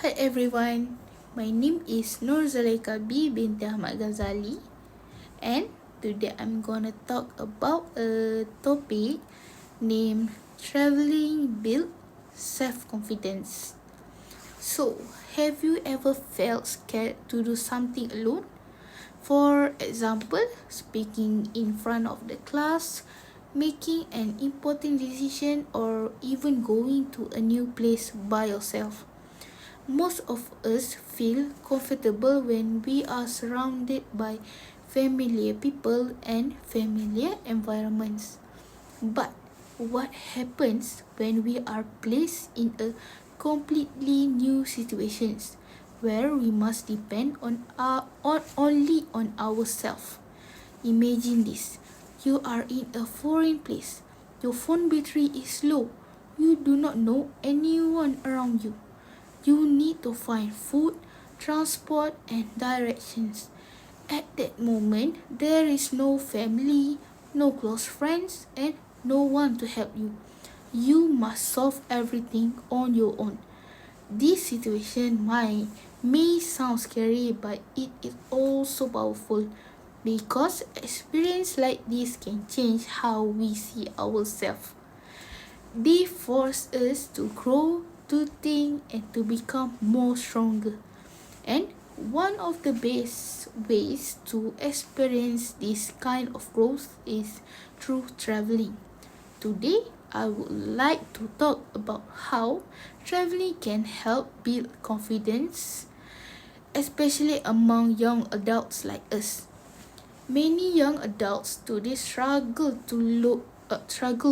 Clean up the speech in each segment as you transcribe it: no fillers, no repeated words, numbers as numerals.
Hi everyone, my name is Nur Zulaika B binti Ahmad Ghazali, and today I'm gonna talk about a topic named traveling build self-confidence. So, have you ever felt scared to do something alone? For example, speaking in front of the class, making an important decision, or even going to a new place by yourself. Most of us feel comfortable when we are surrounded by familiar people and familiar environments. But what happens when we are placed in a completely new situations where we must depend only on ourselves? Imagine this. You are in a foreign place. Your phone battery is low. You do not know anyone around you. You need to find food, transport, and directions. At that moment, there is no family, no close friends, and no one to help you. You must solve everything on your own. This situation may sound scary, but it is also powerful because experience like this can change how we see ourselves. They force us to grow, to think, and to become more stronger. And one of the best ways to experience this kind of growth is through traveling. Today, I would like to talk about how traveling can help build confidence, especially among young adults like us. Many young adults today struggle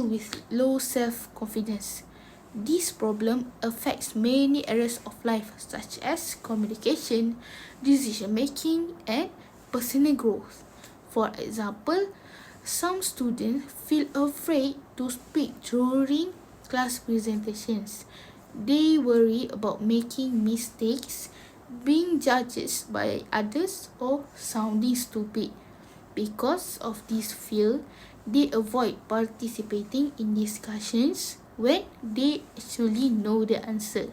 with low self-confidence. This problem affects many areas of life such as communication, decision making, and personal growth. For example, some students feel afraid to speak during class presentations. They worry about making mistakes, being judged by others, or sounding stupid. Because of this fear, they avoid participating in discussions when they actually know the answer.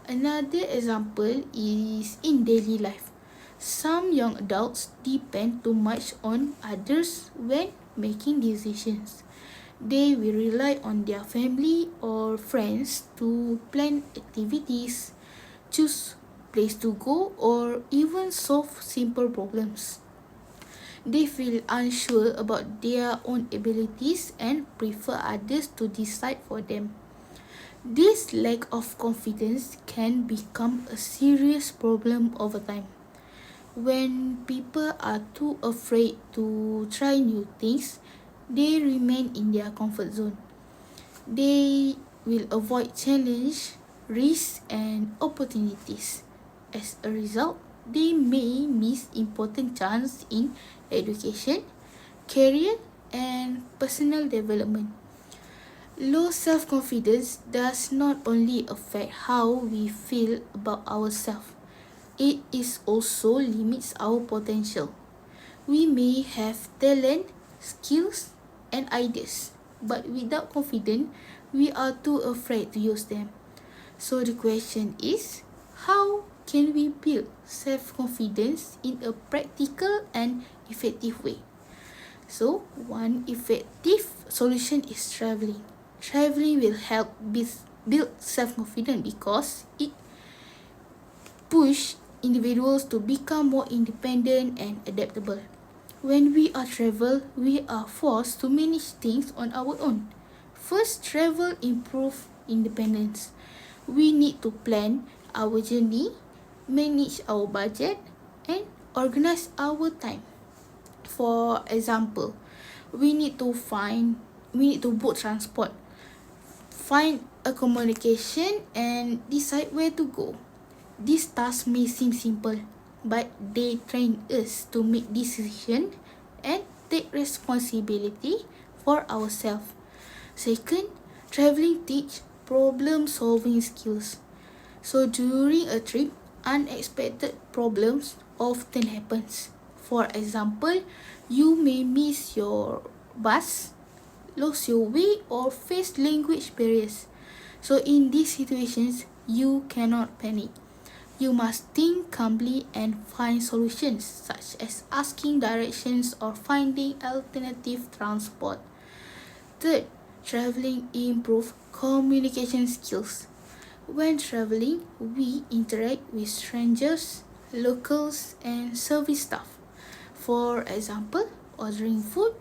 Another example is in daily life. Some young adults depend too much on others when making decisions. They will rely on their family or friends to plan activities, choose place to go, or even solve simple problems. They feel unsure about their own abilities and prefer others to decide for them. This lack of confidence can become a serious problem over time. When people are too afraid to try new things, they remain in their comfort zone. They will avoid challenge, risks, and opportunities. As a result, they may miss important chances in education, career, and personal development. Low self-confidence does not only affect how we feel about ourselves, it is also limits our potential. We may have talent, skills, and ideas, but without confidence, we are too afraid to use them. So the question is, how can we build self-confidence in a practical and effective way? So, one effective solution is traveling. Traveling will help build self-confidence because it pushes individuals to become more independent and adaptable. When we are travel, we are forced to manage things on our own. First, travel improve independence. We need to plan our journey, manage our budget, and organize our time. For example, we need to book transport, find a communication, and decide where to go. These tasks may seem simple, but they train us to make decisions and take responsibility for ourselves. Second, traveling teach problem solving skills. So during a trip, unexpected problems often happens. For example, you may miss your bus, lose your way, or face language barriers. So in these situations, you cannot panic. You must think calmly and find solutions, such as asking directions or finding alternative transport. Third, traveling improves communication skills. When traveling, we interact with strangers, locals, and service staff. For example, ordering food,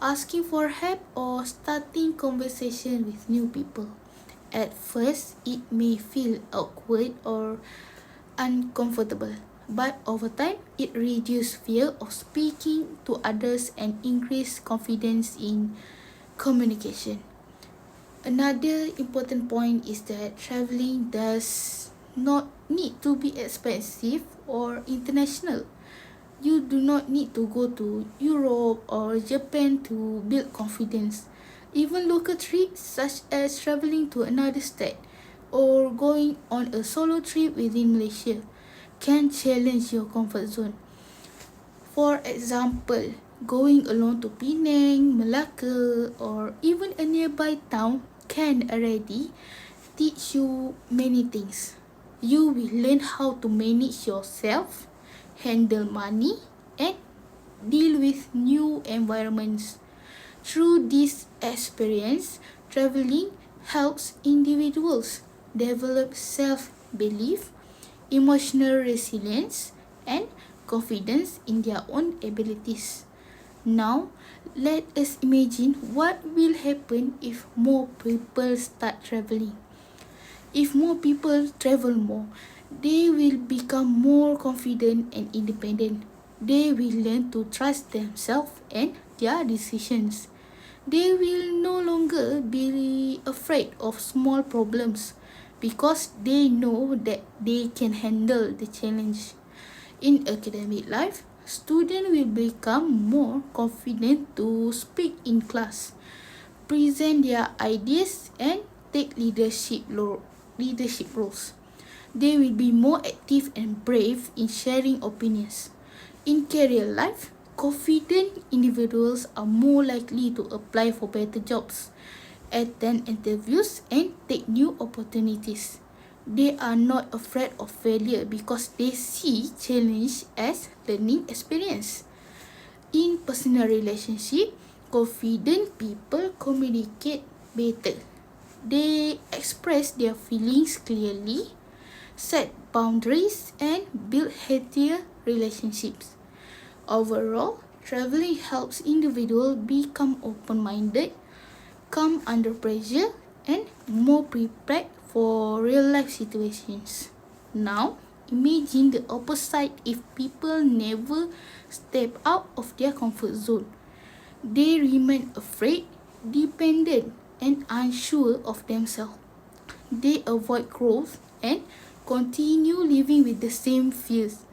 asking for help, or starting conversation with new people. At first, it may feel awkward or uncomfortable, but over time, it reduces fear of speaking to others and increase confidence in communication. Another important point is that traveling does not need to be expensive or international. You do not need to go to Europe or Japan to build confidence. Even local trips, such as traveling to another state or going on a solo trip within Malaysia, can challenge your comfort zone. For example, going alone to Penang, Malacca, or even a nearby town can already teach you many things. You will learn how to manage yourself, handle money, and deal with new environments. Through this experience, traveling helps individuals develop self-belief, emotional resilience, and confidence in their own abilities. Now, let us imagine what will happen if more people start traveling. If more people travel more, they will become more confident and independent. They will learn to trust themselves and their decisions. They will no longer be afraid of small problems because they know that they can handle the challenge. In academic life, students will become more confident to speak in class, present their ideas, and take leadership roles. They will be more active and brave in sharing opinions. In career life, confident individuals are more likely to apply for better jobs, attend interviews, and take new opportunities. They are not afraid of failure because they see challenge as learning experience. In personal relationship, confident people communicate better. They express their feelings clearly, set boundaries, and build healthier relationships. Overall, traveling helps individuals become open-minded, calm under pressure, and more prepared for real-life situations. Now, imagine the opposite if people never step out of their comfort zone. They remain afraid, dependent, and unsure of themselves. They avoid growth and continue living with the same fears.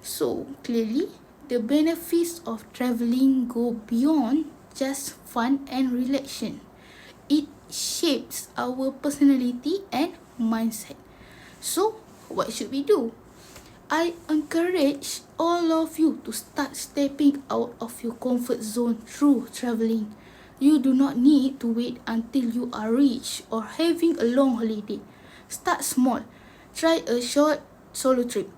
So, clearly, the benefits of traveling go beyond just fun and relaxation. It shapes our personality and mindset. So, what should we do? I encourage all of you to start stepping out of your comfort zone through traveling. You do not need to wait until you are rich or having a long holiday. Start small. Try a short solo trip.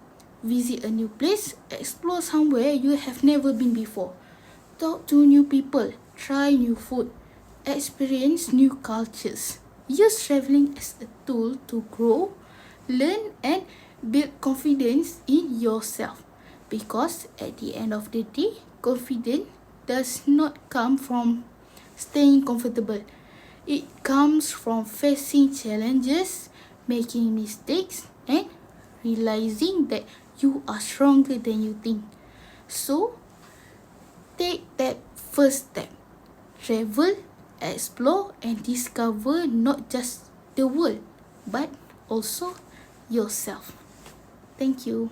Visit a new place. Explore somewhere you have never been before. Talk to new people. Try new food. Experience new cultures. Use traveling as a tool to grow, learn, and build confidence in yourself. Because at the end of the day, confidence does not come from staying comfortable. It comes from facing challenges, making mistakes, and realizing that you are stronger than you think. So, take that first step. Travel, explore, and discover not just the world, but also yourself. Thank you.